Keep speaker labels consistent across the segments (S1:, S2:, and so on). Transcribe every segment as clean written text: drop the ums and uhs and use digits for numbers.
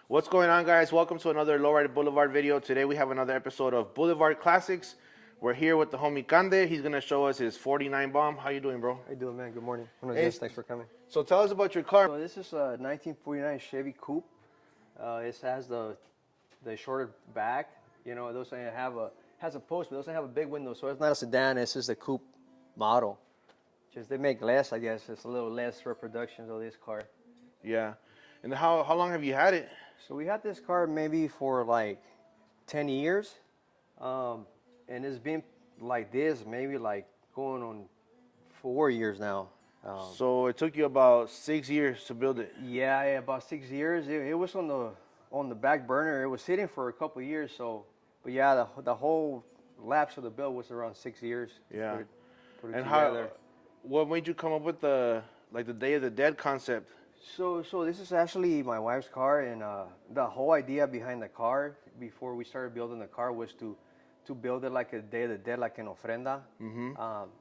S1: What's going on, guys? Welcome to another Lowrider Blvd video. Today we have another episode of Blvd Classics. We're here with the homie Cande. He's gonna show us his 49 bomb. How you doing, bro?
S2: How you doing, man? Good morning. Buenos
S1: Hey,
S2: dias. Thanks for coming.
S1: So tell us about your car.
S2: So this is a 1949 Chevy Coupe. It has the shorter back. You know, it doesn't have has a post, but it doesn't have a big window, so it's not a sedan. It's just a coupe model. Just they make less, I guess. It's a little less reproductions of this car.
S1: Yeah. And how long have you had it?
S2: So we had this car maybe for like 10 years, and it's been like this maybe like going on 4 years now.
S1: So it took you about 6 years to build it.
S2: Yeah, about 6 years. It was on the back burner. It was sitting for a couple of years. So, but yeah, the whole lapse of the build was around 6 years.
S1: Yeah.
S2: Put it
S1: And
S2: together.
S1: what made you come up with the Day of the Dead concept?
S2: So this is actually my wife's car, and the whole idea behind the car before we started building the car was to build it like a Day of the Dead, like an ofrenda,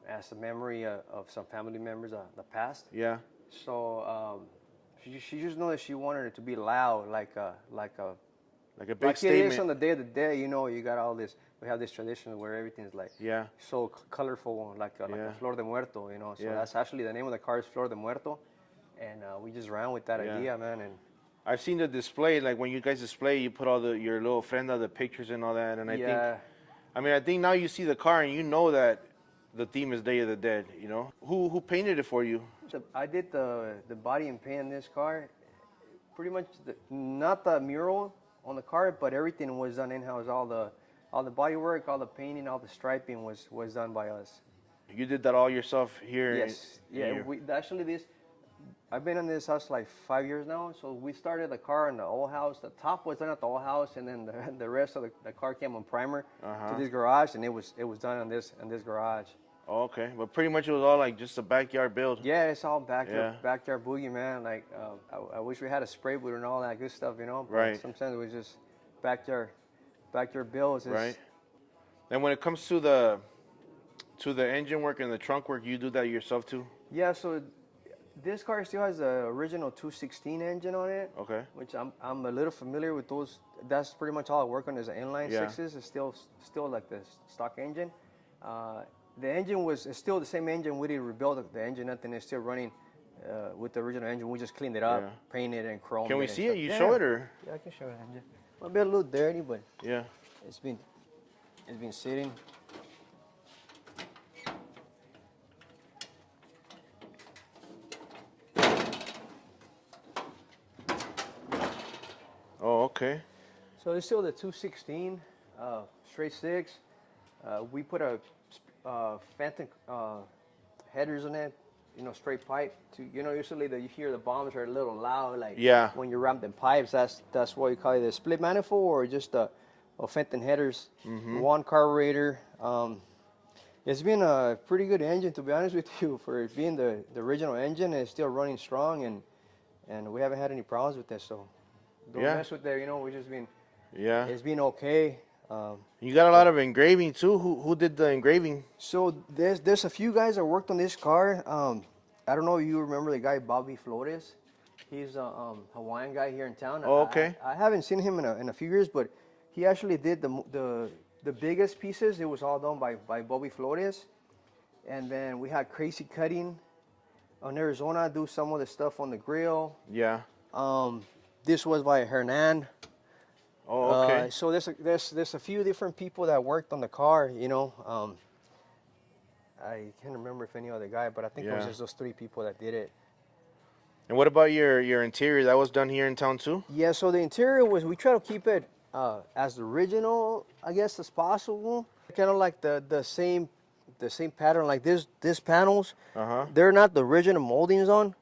S2: as a memory of some family members of the past.
S1: Yeah.
S2: So she just know that she wanted it to be loud, like a
S1: big statement.
S2: It is on the Day of the Dead. You know, you got all this. We have this tradition where everything's like so colorful, like a Flor de Muerto. You know, so that's actually the name of the car is Flor de Muerto, and we just ran with that idea, man. And
S1: I've seen the display, like when you guys display, you put all your little ofrenda, the pictures and all that, and I think now you see the car and you know that the theme is Day of the Dead. You know, who painted it for you?
S2: So I did the body and paint in this car. Pretty much not the mural on the car, but everything was done in-house. All the body work, all the painting, all the striping was done by us.
S1: You did that all yourself here?
S2: Yes. I've been in this house like 5 years now. So we started the car in the old house. The top was done at the old house, and then the rest of the car came on primer to this garage, and it was done in this garage.
S1: Oh, okay, but pretty much it was all like just a backyard build.
S2: Yeah, it's all backyard boogie, man. Like I wish we had a spray booth and all that good stuff, you know. But
S1: right.
S2: Sometimes it was just backyard builds.
S1: Right. And when it comes to the engine work and the trunk work, you do that yourself too?
S2: Yeah. So this car still has the original 216 engine on it.
S1: Okay.
S2: Which I'm a little familiar with those. That's pretty much all I work on is the inline sixes. It's still like the stock engine. The engine is still the same engine. We didn't rebuild the engine, nothing. It's still running with the original engine. We just cleaned it up, painted it, and chromed it.
S1: Can we see it? You show it, or?
S2: Yeah, I can show it. Engine. Might be a little dirty, but it's been sitting.
S1: Oh, okay.
S2: So it's still the 216 straight six. We put a Phantom headers on it, you know, straight pipe. Usually you hear the bombs are a little loud, like when you ramp them pipes. That's what you call it, the split manifold, or just a Phantom headers. One carburetor. It's been a pretty good engine, to be honest with you, for it being the original engine. It's still running strong, and we haven't had any problems with it. So don't mess with that. You know, we just been it's been okay.
S1: You got a lot of engraving too. Who did the engraving?
S2: So there's a few guys that worked on this car. I don't know if you remember the guy Blvd Flores. He's a Hawaiian guy here in town.
S1: Oh, okay.
S2: I haven't seen him in a few years, but he actually did the biggest pieces. It was all done by Blvd Flores, and then we had Crazy Cutting on Arizona do some of the stuff on the grill.
S1: Yeah.
S2: This was by Hernan.
S1: Oh, okay.
S2: So there's a few different people that worked on the car, you know. I can't remember if any other guy, but I think it was just those three people that did it.
S1: And what about your interior? That was done here in town too? Yeah.
S2: So the interior we try to keep it as original, I guess, as possible. Kind of like the same pattern, like this panels. They're not the original moldings on,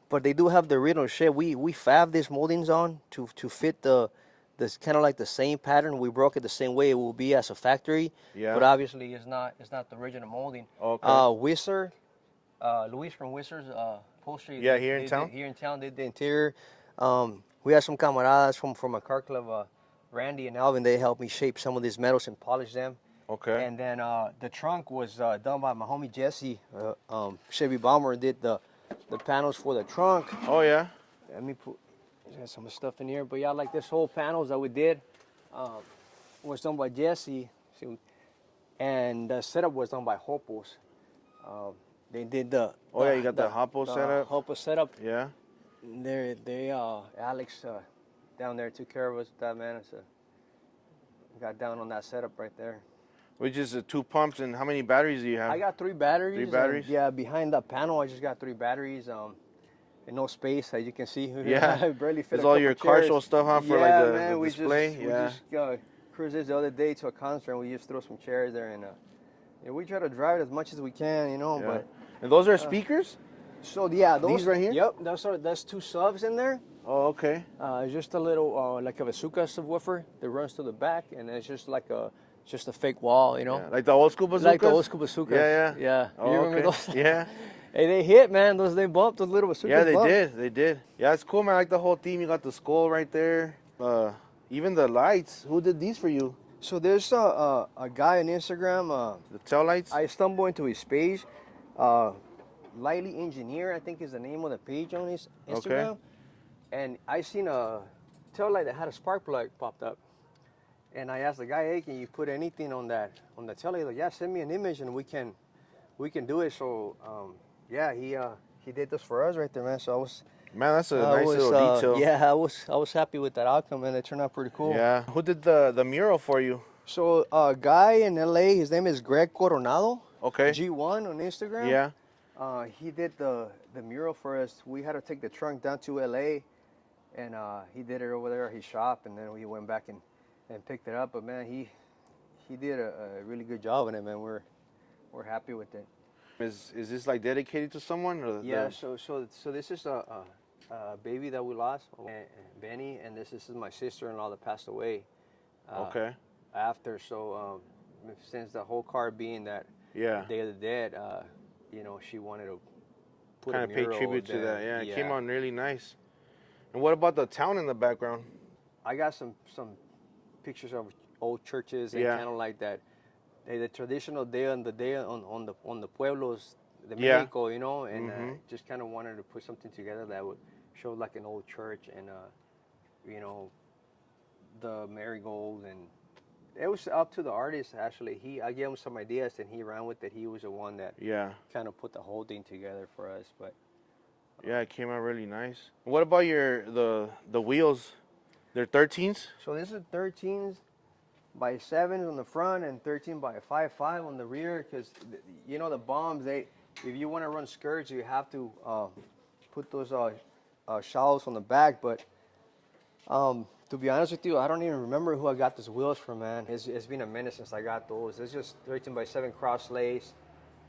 S2: but they do have the original shape. We fab these moldings on to fit this kind of like the same pattern. We broke it the same way it will be as a factory. Yeah. But obviously it's not the original molding. Okay. Whistler, Luis from Whistler's upholstery.
S1: Yeah, here in town.
S2: Here in town, did the interior. We had some camaradas from a car club, Randy and Alvin. They helped me shape some of these metals and polish them. Okay. And then the trunk was done by my homie Jesse. Chevy Bomber did the panels for the trunk.
S1: Oh yeah.
S2: Let me put. There's some stuff in here, but yeah, like this whole panels that we did was done by Jesse, and the setup was done by Hopos. They did the
S1: you got the Hopo setup.
S2: Hopo setup.
S1: Yeah.
S2: Alex down there took care of us with that, man. So got down on that setup right there.
S1: Which is 2 pumps, and how many batteries do you have?
S2: I got 3 batteries.
S1: 3 batteries?
S2: Yeah, behind the panel, I just got 3 batteries. And no space, as you can see.
S1: Yeah.
S2: I barely fit.
S1: It's all your car show stuff, huh? For like the display.
S2: We just cruised this the other day to a concert, and we just throw some chairs there, and we try to drive it as much as we can, you know.
S1: Yeah.
S2: But
S1: and those are speakers.
S2: So yeah, those
S1: these right here.
S2: Yep, that's 2 subs in there.
S1: Oh, okay.
S2: Just a little like a bazooka subwoofer that runs to the back, and it's just like a fake wall, you know.
S1: Yeah, like the old school bazookas.
S2: Like the old school bazookas.
S1: Yeah.
S2: Oh, you remember those?
S1: Yeah.
S2: Hey, they hit, man. They bumped those little bazookas.
S1: Yeah, they did. Yeah, it's cool, man. I like the whole theme. You got the skull right there. Even the lights. Who did these for you?
S2: So there's a guy on Instagram.
S1: The tail lights.
S2: I stumbled into his page. Lightly Engineer, I think is the name of the page on his Instagram. Okay. And I seen a tail light that had a spark plug popped up. And I asked the guy, hey, can you put anything on the tail light? He's like, yeah, send me an image and we can do it. So yeah, he did this for us right there, man. So I was.
S1: Man, that's a nice little detail.
S2: Yeah, I was happy with that outcome, and it turned out pretty cool.
S1: Yeah. Who did the mural for you?
S2: So a guy in LA, his name is Greg Coronado.
S1: Okay.
S2: G1 on Instagram.
S1: Yeah.
S2: He did the mural for us. We had to take the trunk down to LA, and he did it over there at his shop, and then we went back and picked it up. But man, he did a really good job on it, man. We're happy with it.
S1: Is this like dedicated to someone? Or
S2: yeah. So this is a baby that we lost, Benny, and this is my sister-in-law that passed away.
S1: Okay.
S2: After, so since the whole car being that Day of the Dead, you know, she wanted to put
S1: kind of pay tribute to that. Yeah, it came out really nice. And what about the town in the background?
S2: I got some pictures of old churches and kind of like that. The traditional day on the pueblos de Mexico, you know, and just kind of wanted to put something together that would show like an old church and you know, the marigold, and it was up to the artist actually. I gave him some ideas and he ran with it. He was the one that kind of put the whole thing together for us. But
S1: yeah, it came out really nice. What about the wheels? They're 13s?
S2: So this is 13s by 7s on the front and 13 by 5.5 on the rear, because you know the bombs, if you want to run skirts, you have to put those shallows on the back. But to be honest with you, I don't even remember who I got these wheels from, man. It's been a minute since I got those. It's just 13 by 7 cross lace,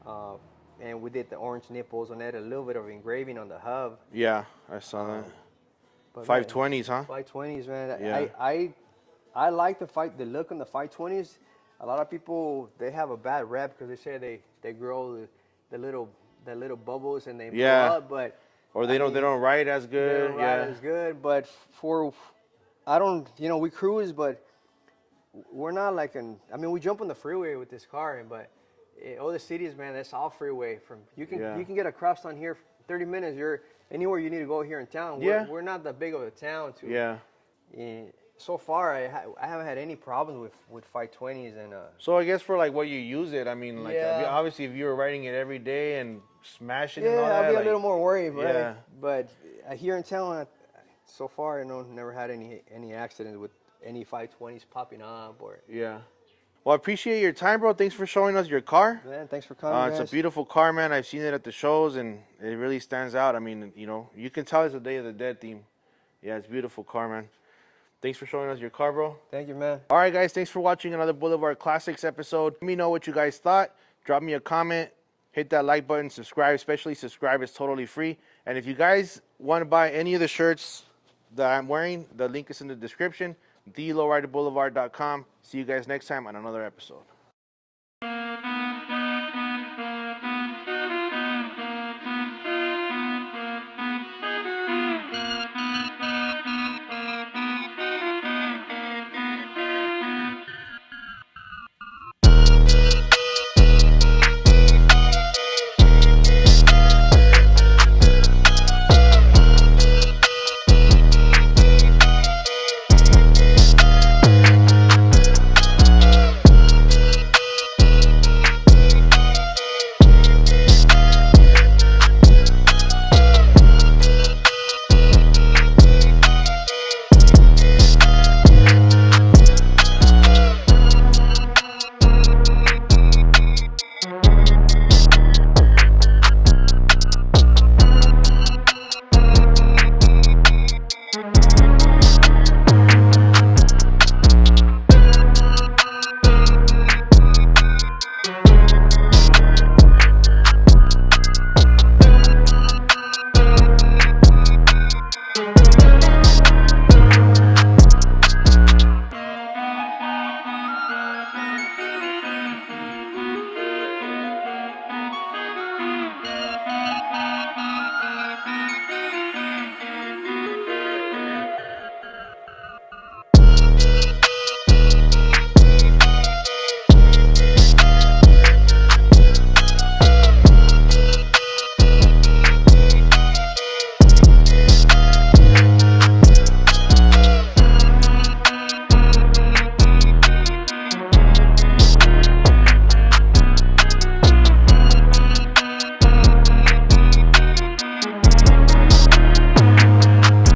S2: and we did the orange nipples on it, a little bit of engraving on the hub.
S1: Yeah, I saw that. 520s, huh?
S2: 520s, man.
S1: Yeah.
S2: I like the look on the 520s. A lot of people, they have a bad rep because they say they grow the little bubbles and they blow up, but
S1: or they don't ride as good.
S2: They don't ride as good, but we cruise, but we're not like we jump on the freeway with this car, but all the cities, man, that's all freeway. You can get across on here 30 minutes. You're anywhere you need to go here in town. We're not that big of a town so far, I haven't had any problems with 520s. And
S1: so I guess for like what you use it, obviously if you were riding it every day and smashing it and all that,
S2: I'll be a little more worried, right? But here in town, so far, never had any accidents with any 520s popping up or.
S1: Yeah. Well, I appreciate your time, bro. Thanks for showing us your car.
S2: Man, thanks for coming,
S1: It's a beautiful car, man. I've seen it at the shows, and it really stands out. I mean, you can tell it's a Day of the Dead theme. Yeah, it's a beautiful car, man. Thanks for showing us your car, bro.
S2: Thank you, man.
S1: All right, guys. Thanks for watching another Blvd Classics episode. Let me know what you guys thought. Drop me a comment. Hit that like button. Subscribe. Especially subscribe. It's totally free. And if you guys want to buy any of the shirts that I'm wearing, the link is in the description. TheLowriderBoulevard.com. See you guys next time on another episode.